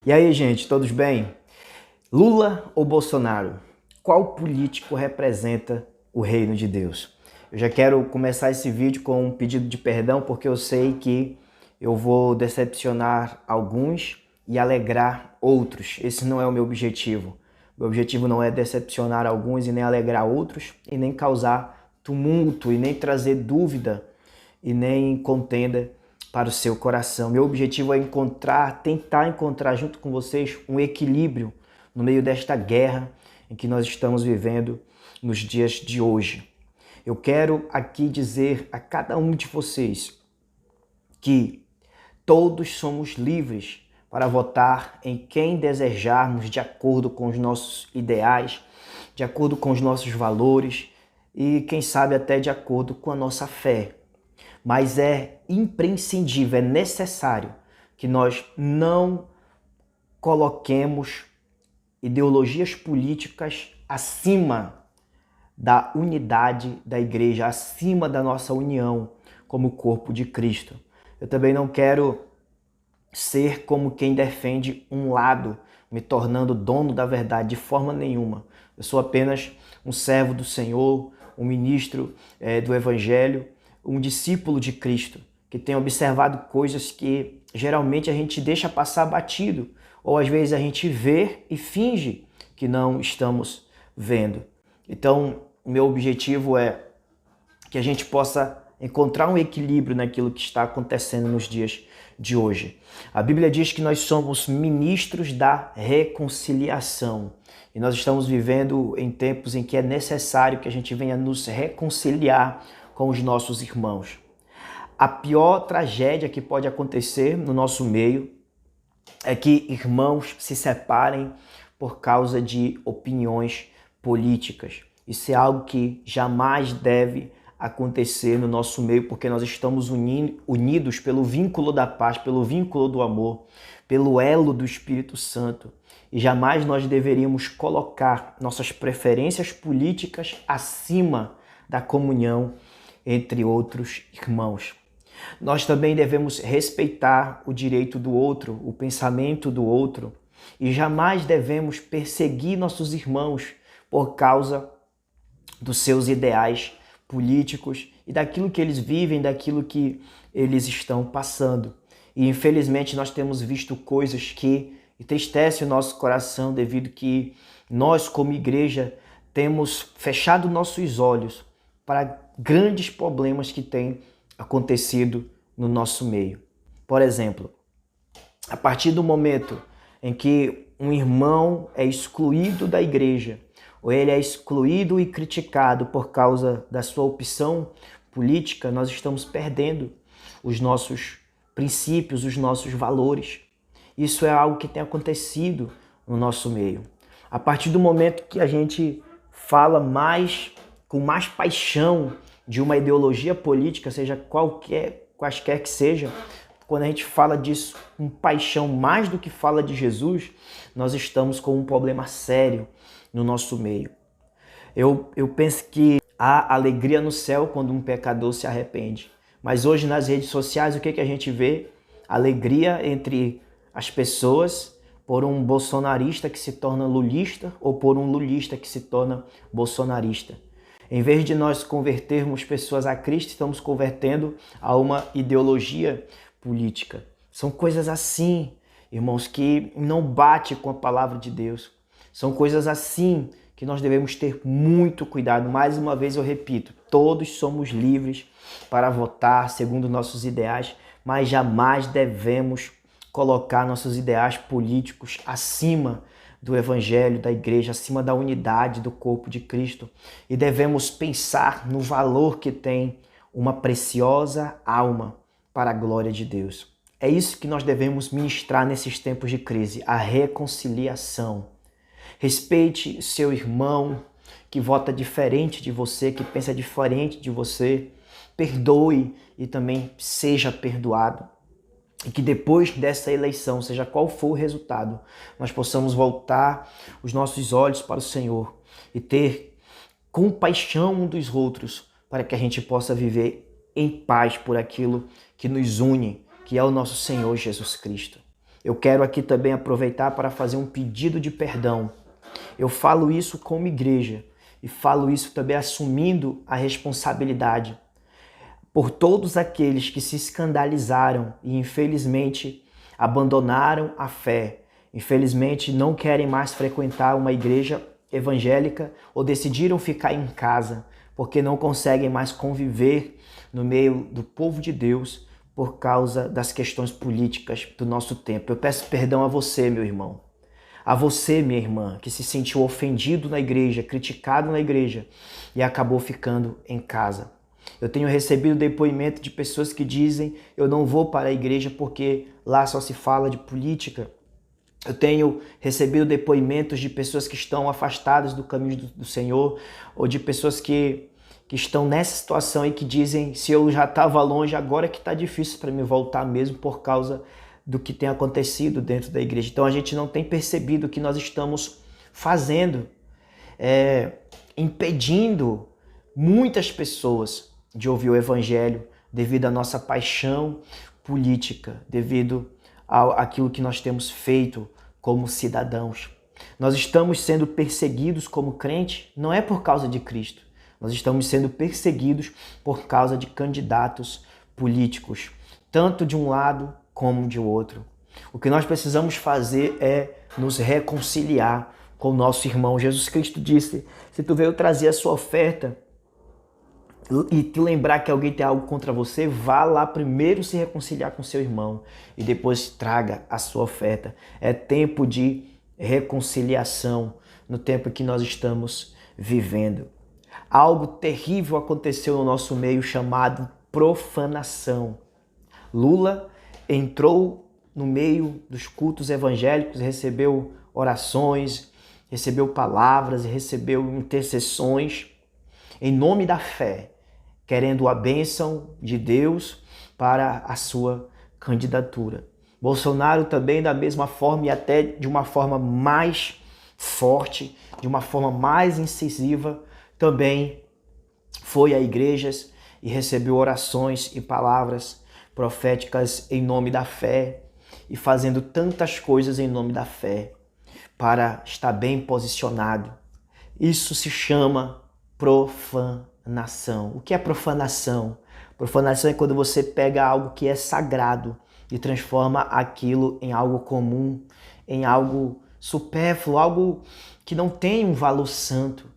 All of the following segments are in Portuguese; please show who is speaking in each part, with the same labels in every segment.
Speaker 1: E aí, gente, todos bem? Lula ou Bolsonaro? Qual político representa o reino de Deus? Eu já quero começar esse vídeo com um pedido de perdão, porque eu sei que eu vou decepcionar alguns e alegrar outros. Esse não é o meu objetivo. Meu objetivo não é decepcionar alguns e nem alegrar outros, e nem causar tumulto, e nem trazer dúvida, e nem contenda para o seu coração. Meu objetivo é tentar encontrar junto com vocês um equilíbrio no meio desta guerra em que nós estamos vivendo nos dias de hoje. Eu quero aqui dizer a cada um de vocês que todos somos livres para votar em quem desejarmos de acordo com os nossos ideais, de acordo com os nossos valores e, quem sabe, até de acordo com a nossa fé. Mas é imprescindível, é necessário que nós não coloquemos ideologias políticas acima da unidade da igreja, acima da nossa união como corpo de Cristo. Eu também não quero ser como quem defende um lado, me tornando dono da verdade de forma nenhuma. Eu sou apenas um servo do Senhor, um ministro do Evangelho, um discípulo de Cristo, que tem observado coisas que geralmente a gente deixa passar batido, ou às vezes a gente vê e finge que não estamos vendo. Então, o meu objetivo é que a gente possa encontrar um equilíbrio naquilo que está acontecendo nos dias de hoje. A Bíblia diz que nós somos ministros da reconciliação. E nós estamos vivendo em tempos em que é necessário que a gente venha nos reconciliar com os nossos irmãos. A pior tragédia que pode acontecer no nosso meio é que irmãos se separem por causa de opiniões políticas. Isso é algo que jamais deve acontecer no nosso meio, porque nós estamos unidos pelo vínculo da paz, pelo vínculo do amor, pelo elo do Espírito Santo. E jamais nós deveríamos colocar nossas preferências políticas acima da comunhão entre outros irmãos. Nós também devemos respeitar o direito do outro, o pensamento do outro, e jamais devemos perseguir nossos irmãos por causa dos seus ideais políticos e daquilo que eles vivem, daquilo que eles estão passando. E infelizmente nós temos visto coisas que entristecem o nosso coração devido que nós, como igreja, temos fechado nossos olhos para grandes problemas que têm acontecido no nosso meio. Por exemplo, a partir do momento em que um irmão é excluído da igreja, ou ele é excluído e criticado por causa da sua opção política, nós estamos perdendo os nossos princípios, os nossos valores. Isso é algo que tem acontecido no nosso meio. A partir do momento que a gente fala com mais paixão de uma ideologia política, seja quaisquer que seja, quando a gente fala disso com paixão mais do que fala de Jesus, nós estamos com um problema sério no nosso meio. Eu penso que há alegria no céu quando um pecador se arrepende. Mas hoje nas redes sociais o que a gente vê? Alegria entre as pessoas por um bolsonarista que se torna lulista ou por um lulista que se torna bolsonarista. Em vez de nós convertermos pessoas a Cristo, estamos convertendo a uma ideologia política. São coisas assim, irmãos, que não bate com a palavra de Deus. São coisas assim que nós devemos ter muito cuidado. Mais uma vez eu repito, todos somos livres para votar segundo nossos ideais, mas jamais devemos colocar nossos ideais políticos acima do Evangelho, da igreja, acima da unidade do corpo de Cristo. E devemos pensar no valor que tem uma preciosa alma para a glória de Deus. É isso que nós devemos ministrar nesses tempos de crise, a reconciliação. Respeite seu irmão que vota diferente de você, que pensa diferente de você. Perdoe e também seja perdoado. E que depois dessa eleição, seja qual for o resultado, nós possamos voltar os nossos olhos para o Senhor e ter compaixão um dos outros para que a gente possa viver em paz por aquilo que nos une, que é o nosso Senhor Jesus Cristo. Eu quero aqui também aproveitar para fazer um pedido de perdão. Eu falo isso como igreja e falo isso também assumindo a responsabilidade por todos aqueles que se escandalizaram e infelizmente abandonaram a fé, infelizmente não querem mais frequentar uma igreja evangélica ou decidiram ficar em casa porque não conseguem mais conviver no meio do povo de Deus por causa das questões políticas do nosso tempo. Eu peço perdão a você, meu irmão, a você, minha irmã, que se sentiu ofendido na igreja, criticado na igreja e acabou ficando em casa. Eu tenho recebido depoimento de pessoas que dizem: eu não vou para a igreja porque lá só se fala de política. Eu tenho recebido depoimentos de pessoas que estão afastadas do caminho do Senhor, ou de pessoas que estão nessa situação e que dizem: se eu já estava longe, agora que está difícil para me voltar mesmo por causa do que tem acontecido dentro da igreja. Então a gente não tem percebido o que nós estamos fazendo, impedindo muitas pessoas de ouvir o evangelho devido à nossa paixão política, devido àquilo que nós temos feito como cidadãos. Nós estamos sendo perseguidos como crente, não é por causa de Cristo. Nós estamos sendo perseguidos por causa de candidatos políticos, tanto de um lado como de outro. O que nós precisamos fazer é nos reconciliar com o nosso irmão. Jesus Cristo disse: se tu veio trazer a sua oferta e te lembrar que alguém tem algo contra você, vá lá primeiro se reconciliar com seu irmão e depois traga a sua oferta. É tempo de reconciliação no tempo que nós estamos vivendo. Algo terrível aconteceu no nosso meio chamado profanação. Lula entrou no meio dos cultos evangélicos, recebeu orações, recebeu palavras, recebeu intercessões em nome da fé, querendo a bênção de Deus para a sua candidatura. Bolsonaro também da mesma forma e até de uma forma mais forte, de uma forma mais incisiva, também foi a igrejas e recebeu orações e palavras proféticas em nome da fé e fazendo tantas coisas em nome da fé para estar bem posicionado. Isso se chama profanação. O que é profanação? Profanação é quando você pega algo que é sagrado e transforma aquilo em algo comum, em algo supérfluo, algo que não tem um valor santo.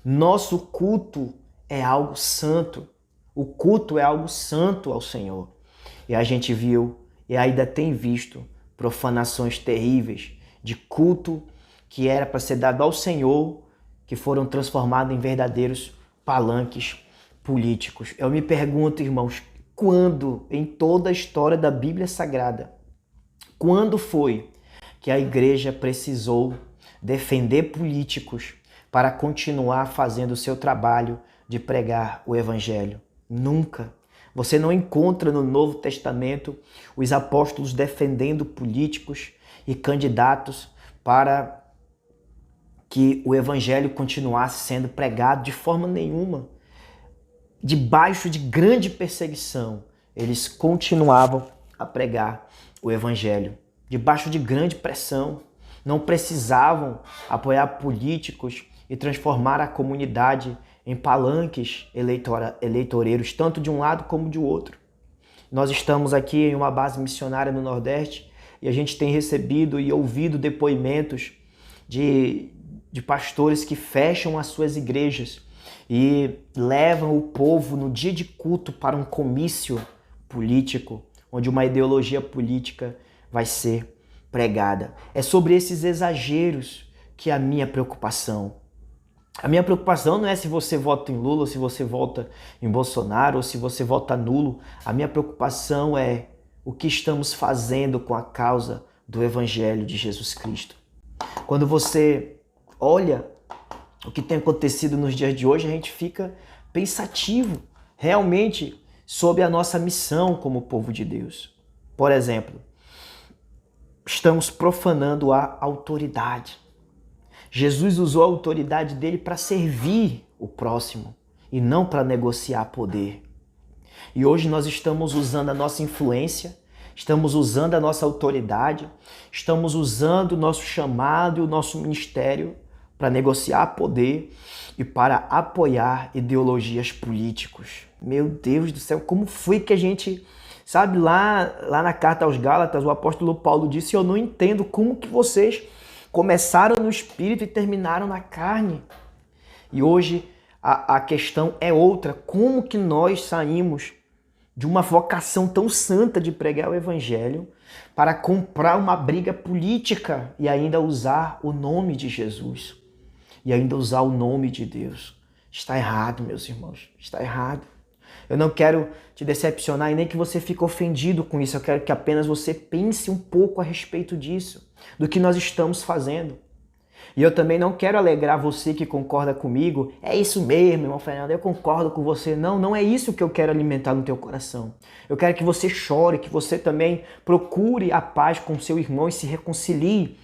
Speaker 1: Nosso culto é algo santo. O culto é algo santo ao Senhor. E a gente viu e ainda tem visto profanações terríveis de culto que era para ser dado ao Senhor, que foram transformados em verdadeiros palanques políticos. Eu me pergunto, irmãos, quando em toda a história da Bíblia Sagrada, quando foi que a igreja precisou defender políticos para continuar fazendo o seu trabalho de pregar o evangelho? Nunca. Você não encontra no Novo Testamento os apóstolos defendendo políticos e candidatos para que o evangelho continuasse sendo pregado de forma nenhuma. Debaixo de grande perseguição, eles continuavam a pregar o evangelho. Debaixo de grande pressão, não precisavam apoiar políticos e transformar a comunidade em palanques eleitoreiros, tanto de um lado como de outro. Nós estamos aqui em uma base missionária no Nordeste e a gente tem recebido e ouvido depoimentos de pastores que fecham as suas igrejas e levam o povo no dia de culto para um comício político, onde uma ideologia política vai ser pregada. É sobre esses exageros que é a minha preocupação. A minha preocupação não é se você vota em Lula, ou se você vota em Bolsonaro, ou se você vota nulo. A minha preocupação é o que estamos fazendo com a causa do Evangelho de Jesus Cristo. Quando você olha o que tem acontecido nos dias de hoje, a gente fica pensativo realmente sobre a nossa missão como povo de Deus. Por exemplo, estamos profanando a autoridade. Jesus usou a autoridade dele para servir o próximo e não para negociar poder. E hoje nós estamos usando a nossa influência Estamos usando a nossa autoridade, estamos usando o nosso chamado e o nosso ministério para negociar poder e para apoiar ideologias políticas. Meu Deus do céu, como foi que a gente... Sabe, lá na carta aos Gálatas, o apóstolo Paulo disse: eu não entendo como que vocês começaram no espírito e terminaram na carne. E hoje a questão é outra. Como que nós saímos de uma vocação tão santa de pregar o evangelho para comprar uma briga política e ainda usar o nome de Jesus? E ainda usar o nome de Deus? Está errado, meus irmãos. Está errado. Eu não quero te decepcionar e nem que você fique ofendido com isso. Eu quero que apenas você pense um pouco a respeito disso, do que nós estamos fazendo. E eu também não quero alegrar você que concorda comigo. É isso mesmo, irmão Fernando, eu concordo com você. Não, não é isso que eu quero alimentar no teu coração. Eu quero que você chore, que você também procure a paz com seu irmão e se reconcilie.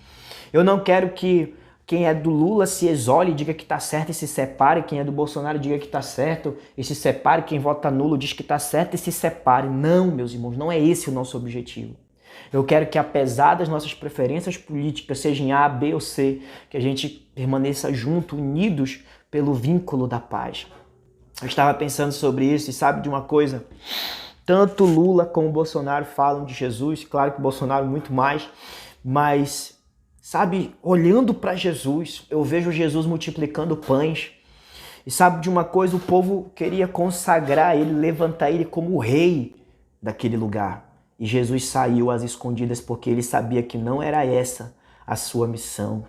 Speaker 1: Eu não quero que quem é do Lula se isole, diga que está certo e se separe. Quem é do Bolsonaro diga que está certo e se separe. Quem vota nulo diz que está certo e se separe. Não, meus irmãos, não é esse o nosso objetivo. Eu quero que, apesar das nossas preferências políticas, seja em A, B ou C, que a gente permaneça junto, unidos pelo vínculo da paz. Eu estava pensando sobre isso e sabe de uma coisa? Tanto Lula como Bolsonaro falam de Jesus, claro que o Bolsonaro muito mais, mas... Sabe, olhando para Jesus, eu vejo Jesus multiplicando pães. E sabe de uma coisa, o povo queria consagrar ele, levantar ele como o rei daquele lugar. E Jesus saiu às escondidas porque ele sabia que não era essa a sua missão.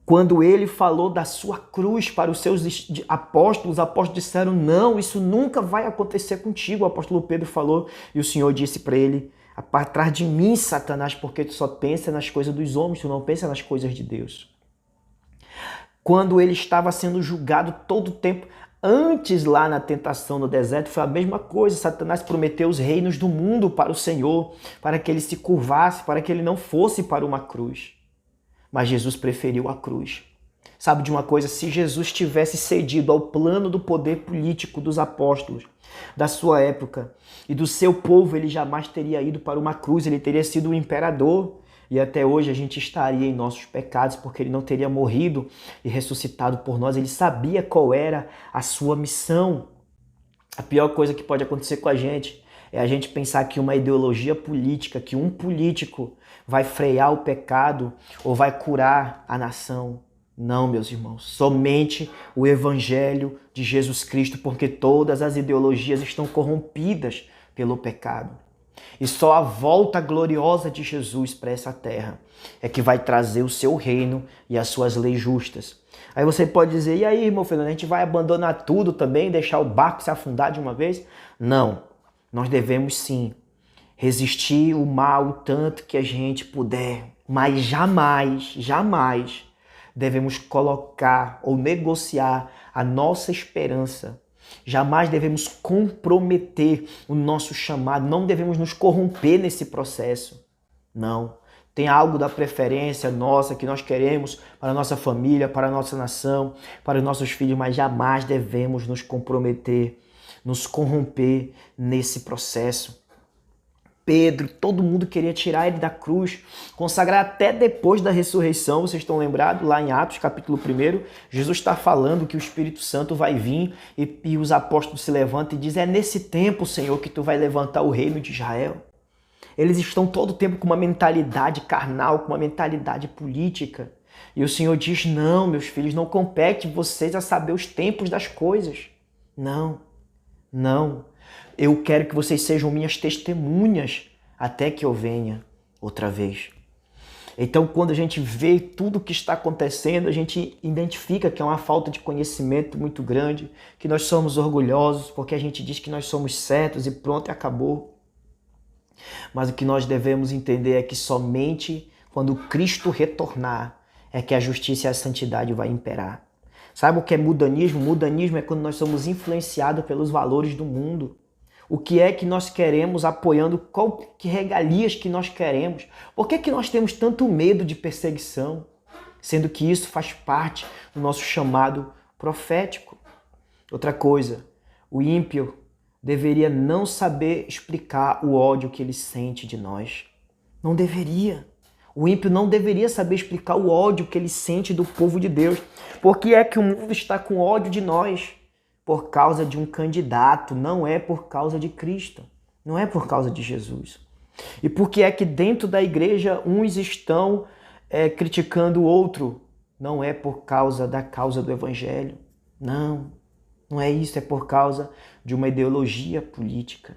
Speaker 1: Quando ele falou da sua cruz para os seus apóstolos, os apóstolos disseram: não, isso nunca vai acontecer contigo. O apóstolo Pedro falou e o Senhor disse para ele: atrás de mim, Satanás, porque tu só pensa nas coisas dos homens, tu não pensa nas coisas de Deus. Quando ele estava sendo julgado todo o tempo, antes lá na tentação no deserto, foi a mesma coisa. Satanás prometeu os reinos do mundo para o Senhor, para que ele se curvasse, para que ele não fosse para uma cruz. Mas Jesus preferiu a cruz. Sabe de uma coisa? Se Jesus tivesse cedido ao plano do poder político dos apóstolos, da sua época e do seu povo, ele jamais teria ido para uma cruz, ele teria sido o imperador e até hoje a gente estaria em nossos pecados porque ele não teria morrido e ressuscitado por nós. Ele sabia qual era a sua missão. A pior coisa que pode acontecer com a gente é a gente pensar que uma ideologia política, que um político vai frear o pecado ou vai curar a nação. Não, meus irmãos, somente o Evangelho de Jesus Cristo, porque todas as ideologias estão corrompidas pelo pecado. E só a volta gloriosa de Jesus para essa terra é que vai trazer o seu reino e as suas leis justas. Aí você pode dizer: e aí, irmão Fernando, a gente vai abandonar tudo também, deixar o barco se afundar de uma vez? Não, nós devemos sim resistir o mal o tanto que a gente puder, mas jamais devemos colocar ou negociar a nossa esperança. Jamais devemos comprometer o nosso chamado. Não devemos nos corromper nesse processo. Não. Tem algo da preferência nossa que nós queremos para a nossa família, para a nossa nação, para os nossos filhos, mas jamais devemos nos comprometer, nos corromper nesse processo. Pedro, todo mundo queria tirar ele da cruz, consagrar até depois da ressurreição. Vocês estão lembrados? Lá em Atos, capítulo 1, Jesus está falando que o Espírito Santo vai vir e os apóstolos se levantam e dizem: é nesse tempo, Senhor, que tu vai levantar o reino de Israel. Eles estão todo o tempo com uma mentalidade carnal, com uma mentalidade política. E o Senhor diz: não, meus filhos, não compete vocês a saber os tempos das coisas. Não. Eu quero que vocês sejam minhas testemunhas até que eu venha outra vez. Então, quando a gente vê tudo o que está acontecendo, a gente identifica que é uma falta de conhecimento muito grande, que nós somos orgulhosos porque a gente diz que nós somos certos e pronto, acabou. Mas o que nós devemos entender é que somente quando Cristo retornar é que a justiça e a santidade vai imperar. Sabe o que é mudanismo? Mudanismo é quando nós somos influenciados pelos valores do mundo. O que é que nós queremos apoiando, que regalias que nós queremos. Por que nós temos tanto medo de perseguição, sendo que isso faz parte do nosso chamado profético? Outra coisa, o ímpio deveria não saber explicar o ódio que ele sente de nós. Não deveria. O ímpio não deveria saber explicar o ódio que ele sente do povo de Deus. Por que é que o mundo está com ódio de nós? Por causa de um candidato, não é por causa de Cristo. Não é por causa de Jesus. E por que é que dentro da igreja uns estão criticando o outro? Não é por causa da causa do evangelho. Não, não é isso. É por causa de uma ideologia política.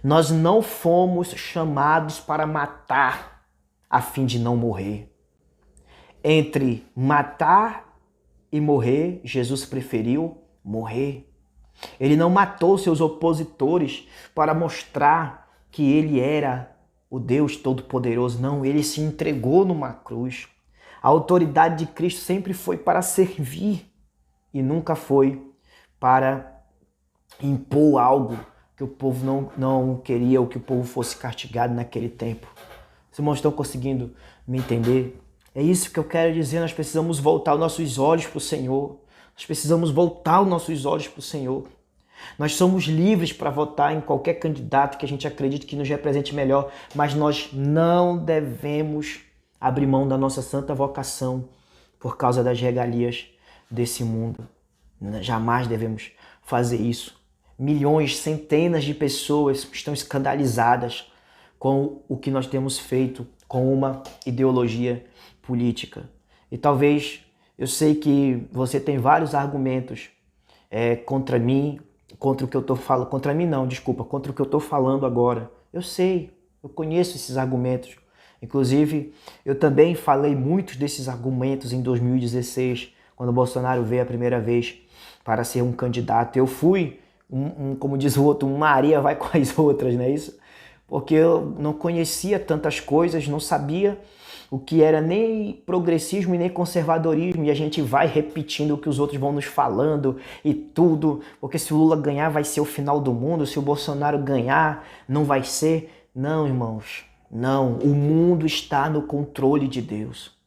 Speaker 1: Nós não fomos chamados para matar a fim de não morrer. Entre matar e morrer, Jesus preferiu morrer. Ele não matou seus opositores para mostrar que ele era o Deus Todo-Poderoso. Não, ele se entregou numa cruz. A autoridade de Cristo sempre foi para servir e nunca foi para impor algo que o povo não queria ou que o povo fosse castigado naquele tempo. Os irmãos estão conseguindo me entender? É isso que eu quero dizer. Nós precisamos voltar os nossos olhos para o Senhor. Nós precisamos voltar os nossos olhos para o Senhor. Nós somos livres para votar em qualquer candidato que a gente acredite que nos represente melhor, mas nós não devemos abrir mão da nossa santa vocação por causa das regalias desse mundo. Jamais devemos fazer isso. Milhões, centenas de pessoas estão escandalizadas com o que nós temos feito com uma ideologia política. E talvez, eu sei que você tem vários argumentos contra mim, contra o que eu estou falando, contra mim não, desculpa, contra o que eu estou falando agora. Eu sei, eu conheço esses argumentos. Inclusive, eu também falei muitos desses argumentos em 2016, quando o Bolsonaro veio a primeira vez para ser um candidato. Eu fui, como diz o outro, uma Maria vai com as outras, não é isso? Porque eu não conhecia tantas coisas, não sabia o que era nem progressismo e nem conservadorismo, e a gente vai repetindo o que os outros vão nos falando e tudo, porque se o Lula ganhar vai ser o final do mundo, se o Bolsonaro ganhar não vai ser. Não, irmãos, não, o mundo está no controle de Deus.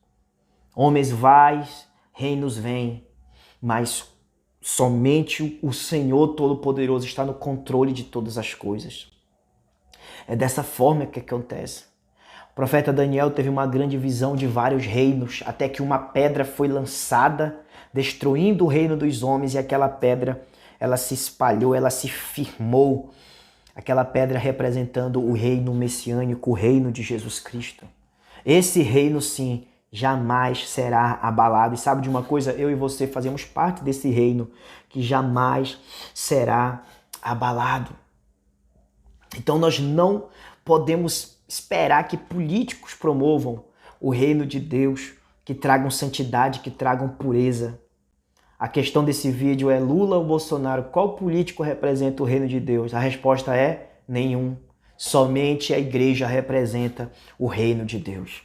Speaker 1: Homens vais, reinos vêm, mas somente o Senhor Todo-Poderoso está no controle de todas as coisas. É dessa forma que acontece. O profeta Daniel teve uma grande visão de vários reinos, até que uma pedra foi lançada, destruindo o reino dos homens, e aquela pedra, ela se espalhou, ela se firmou. Aquela pedra representando o reino messiânico, o reino de Jesus Cristo. Esse reino, sim, jamais será abalado. E sabe de uma coisa? Eu e você fazemos parte desse reino que jamais será abalado. Então nós não podemos esperar que políticos promovam o reino de Deus, que tragam santidade, que tragam pureza. A questão desse vídeo é Lula ou Bolsonaro? Qual político representa o reino de Deus? A resposta é nenhum. Somente a igreja representa o reino de Deus.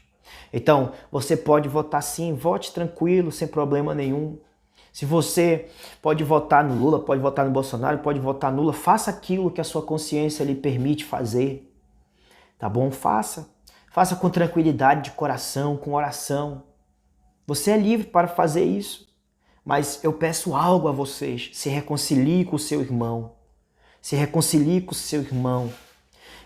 Speaker 1: Então, você pode votar sim, vote tranquilo, sem problema nenhum. Se você pode votar no Lula, pode votar no Bolsonaro, pode votar no Lula, faça aquilo que a sua consciência lhe permite fazer. Tá bom? Faça. Faça com tranquilidade de coração, com oração. Você é livre para fazer isso. Mas eu peço algo a vocês. Se reconcilie com o seu irmão. Se reconcilie com o seu irmão.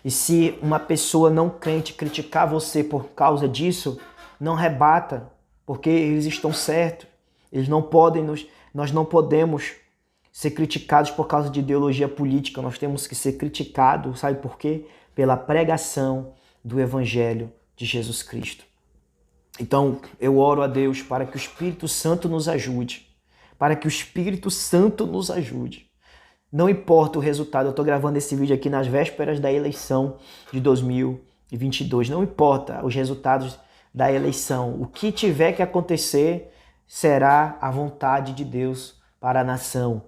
Speaker 1: E se uma pessoa não crente criticar você por causa disso, não rebata, porque eles estão certos. Nós não podemos ser criticados por causa de ideologia política. Nós temos que ser criticados, sabe por quê? Pela pregação do Evangelho de Jesus Cristo. Então, eu oro a Deus para que o Espírito Santo nos ajude. Para que o Espírito Santo nos ajude. Não importa o resultado, eu estou gravando esse vídeo aqui nas vésperas da eleição de 2022. Não importa os resultados da eleição. O que tiver que acontecer será a vontade de Deus para a nação.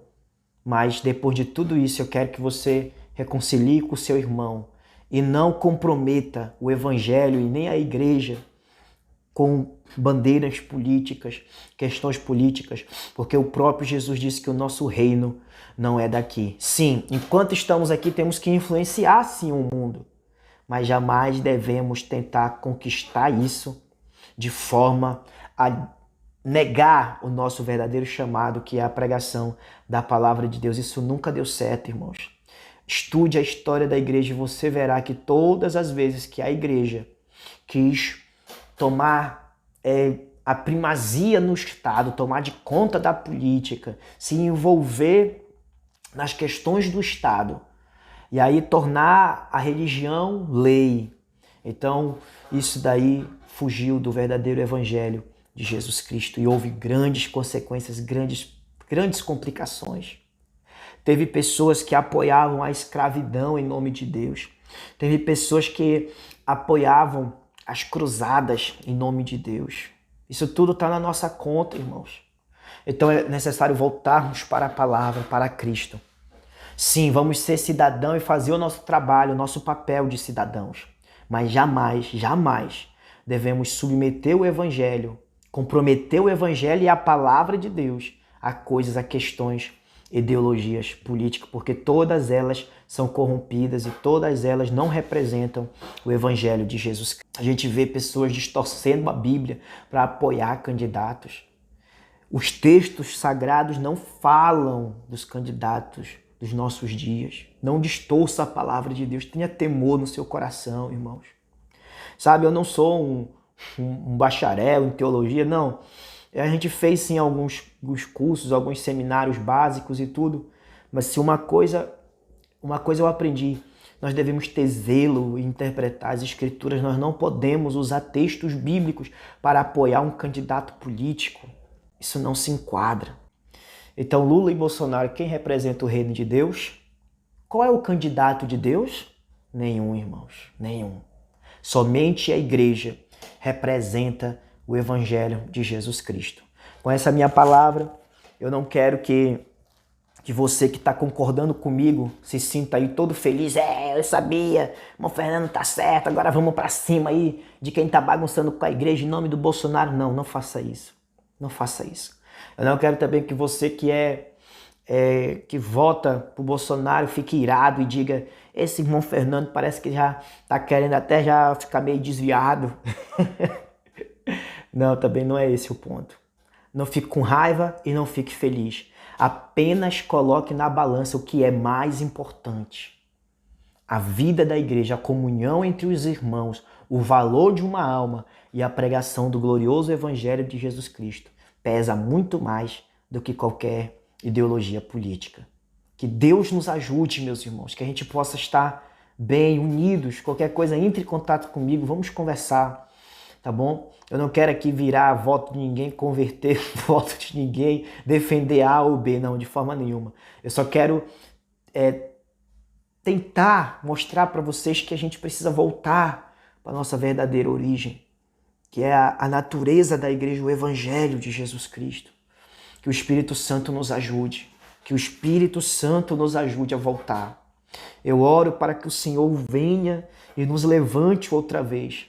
Speaker 1: Mas depois de tudo isso, eu quero que você reconcilie com o seu irmão e não comprometa o Evangelho e nem a igreja com bandeiras políticas, questões políticas, porque o próprio Jesus disse que o nosso reino não é daqui. Sim, enquanto estamos aqui temos que influenciar sim o mundo, mas jamais devemos tentar conquistar isso de forma a negar o nosso verdadeiro chamado, que é a pregação da palavra de Deus. Isso nunca deu certo, irmãos. Estude a história da igreja e você verá que todas as vezes que a igreja quis tomar a primazia no Estado, tomar de conta da política, se envolver nas questões do Estado e aí tornar a religião lei. Então, isso daí fugiu do verdadeiro evangelho de Jesus Cristo e houve grandes consequências, grandes complicações. Teve pessoas que apoiavam a escravidão em nome de Deus. Teve pessoas que apoiavam as cruzadas em nome de Deus. Isso tudo está na nossa conta, irmãos. Então é necessário voltarmos para a palavra, para Cristo. Sim, vamos ser cidadão e fazer o nosso trabalho, o nosso papel de cidadãos. Mas jamais devemos submeter o evangelho, comprometer o evangelho e a palavra de Deus a coisas, a questões, ideologias políticas, porque todas elas são corrompidas e todas elas não representam o evangelho de Jesus Cristo. A gente vê pessoas distorcendo a Bíblia para apoiar candidatos. Os textos sagrados não falam dos candidatos dos nossos dias. Não distorça a palavra de Deus. Tenha temor no seu coração, irmãos. Sabe, eu não sou um bacharel em teologia, não. A gente fez sim alguns cursos, alguns seminários básicos e tudo, mas se uma coisa eu aprendi, nós devemos ter zelo em interpretar as escrituras, nós não podemos usar textos bíblicos para apoiar um candidato político. Isso não se enquadra. Então Lula e Bolsonaro, quem representa o reino de Deus? Qual é o candidato de Deus? Nenhum, irmãos, nenhum. Somente a igreja representa o evangelho de Jesus Cristo. Com essa minha palavra, eu não quero que você que está concordando comigo se sinta aí todo feliz. Eu sabia, o Fernando tá certo, agora vamos para cima aí de quem está bagunçando com a igreja em nome do Bolsonaro. Não, não faça isso. Não faça isso. Eu não quero também que você que vota pro Bolsonaro fique irado e diga: esse irmão Fernando parece que já tá querendo até já ficar meio desviado. Não, também não é esse o ponto. Não fique com raiva e não fique feliz. Apenas coloque na balança o que é mais importante. A vida da igreja, a comunhão entre os irmãos, o valor de uma alma e a pregação do glorioso evangelho de Jesus Cristo pesa muito mais do que qualquer ideologia política. Que Deus nos ajude, meus irmãos, que a gente possa estar bem, unidos. Qualquer coisa, entre em contato comigo, vamos conversar. Tá bom? Eu não quero aqui virar voto de ninguém, converter voto de ninguém, defender A ou B, não, de forma nenhuma. Eu só quero tentar mostrar para vocês que a gente precisa voltar para a nossa verdadeira origem, que é a natureza da igreja, o evangelho de Jesus Cristo. Que o Espírito Santo nos ajude, que o Espírito Santo nos ajude a voltar. Eu oro para que o Senhor venha e nos levante outra vez.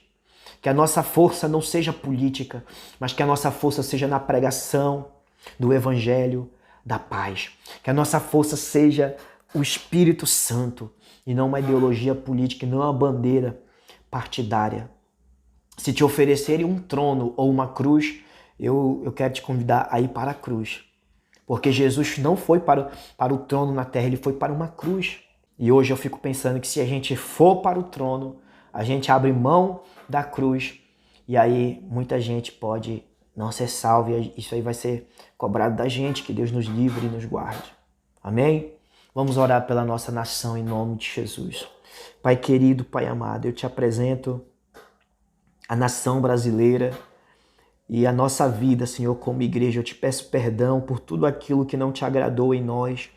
Speaker 1: Que a nossa força não seja política, mas que a nossa força seja na pregação do Evangelho da paz. Que a nossa força seja o Espírito Santo e não uma ideologia política, e não uma bandeira partidária. Se te oferecerem um trono ou uma cruz, eu quero te convidar a ir para a cruz. Porque Jesus não foi para o trono na terra, ele foi para uma cruz. E hoje eu fico pensando que se a gente for para o trono, a gente abre mão da cruz e aí muita gente pode não ser salvo e isso aí vai ser cobrado da gente. Que Deus nos livre e nos guarde. Amém? Vamos orar pela nossa nação em nome de Jesus. Pai querido, Pai amado, eu te apresento a nação brasileira e a nossa vida, Senhor, como igreja. Eu te peço perdão por tudo aquilo que não te agradou em nós.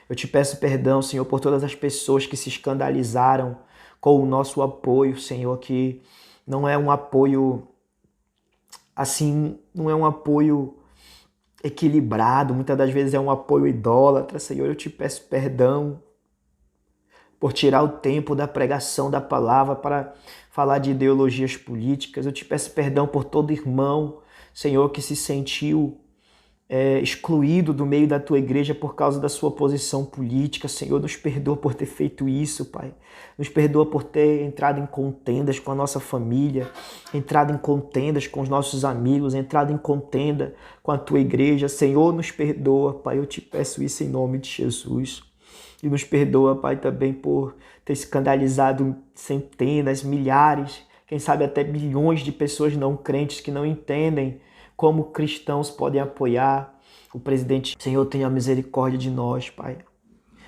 Speaker 1: Eu te peço perdão, Senhor, por todas as pessoas que se escandalizaram com o nosso apoio, Senhor, que não é um apoio assim, não é um apoio equilibrado, muitas das vezes é um apoio idólatra. Senhor, eu te peço perdão por tirar o tempo da pregação da palavra para falar de ideologias políticas. Eu te peço perdão por todo irmão, Senhor, que se sentiu excluído do meio da tua igreja por causa da sua posição política. Senhor, nos perdoa por ter feito isso, Pai. Nos perdoa por ter entrado em contendas com a nossa família, entrado em contendas com os nossos amigos, entrado em contenda com a tua igreja. Senhor, nos perdoa, Pai. Eu te peço isso em nome de Jesus. E nos perdoa, Pai, também por ter escandalizado centenas, milhares, quem sabe até bilhões de pessoas não crentes que não entendem como cristãos podem apoiar o presidente. Senhor, tenha misericórdia de nós, Pai.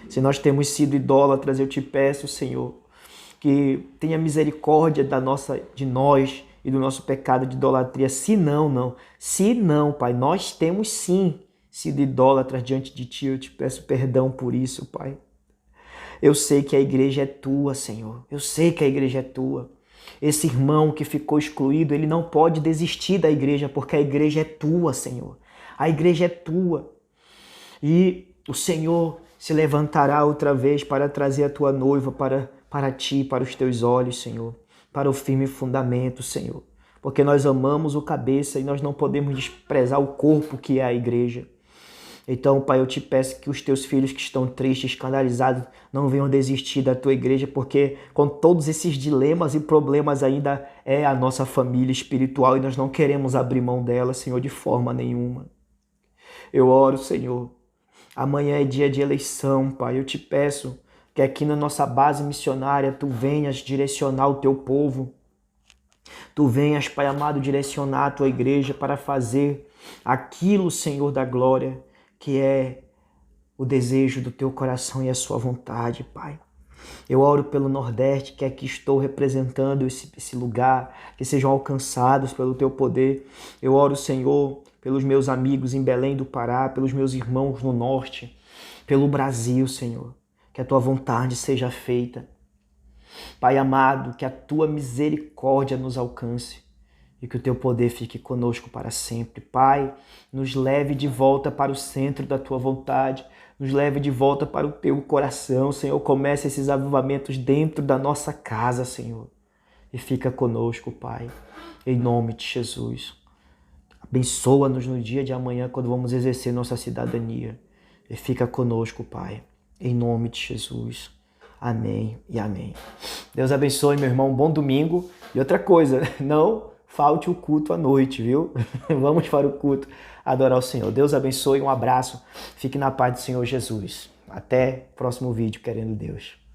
Speaker 1: Se nós temos sido idólatras, eu te peço, Senhor, que tenha misericórdia de nós e do nosso pecado de idolatria. Se não, Pai, nós temos sim sido idólatras diante de Ti. Eu te peço perdão por isso, Pai. Eu sei que a igreja é Tua, Senhor. Eu sei que a igreja é Tua. Esse irmão que ficou excluído, ele não pode desistir da igreja, porque a igreja é Tua, Senhor. A igreja é Tua. E o Senhor se levantará outra vez para trazer a Tua noiva para Ti, para os Teus olhos, Senhor. Para o firme fundamento, Senhor. Porque nós amamos o cabeça e nós não podemos desprezar o corpo que é a igreja. Então, Pai, eu te peço que os teus filhos que estão tristes, escandalizados, não venham desistir da tua igreja, porque com todos esses dilemas e problemas ainda é a nossa família espiritual e nós não queremos abrir mão dela, Senhor, de forma nenhuma. Eu oro, Senhor, amanhã é dia de eleição, Pai, eu te peço que aqui na nossa base missionária tu venhas direcionar o teu povo, tu venhas, Pai amado, direcionar a tua igreja para fazer aquilo, Senhor da glória, que é o desejo do teu coração e a sua vontade, Pai. Eu oro pelo Nordeste, que aqui estou representando esse lugar, que sejam alcançados pelo teu poder. Eu oro, Senhor, pelos meus amigos em Belém do Pará, pelos meus irmãos no Norte, pelo Brasil, Senhor. Que a tua vontade seja feita. Pai amado, que a tua misericórdia nos alcance e que o teu poder fique conosco para sempre. Pai, nos leve de volta para o centro da tua vontade, nos leve de volta para o teu coração, Senhor. Comece esses avivamentos dentro da nossa casa, Senhor, e fica conosco, Pai, em nome de Jesus. Abençoa-nos no dia de amanhã, quando vamos exercer nossa cidadania, e fica conosco, Pai, em nome de Jesus. Amém e amém. Deus abençoe, meu irmão. Bom domingo. E outra coisa, não falte o culto à noite, viu? Vamos para o culto adorar o Senhor. Deus abençoe, um abraço. Fique na paz do Senhor Jesus. Até o próximo vídeo, querendo Deus.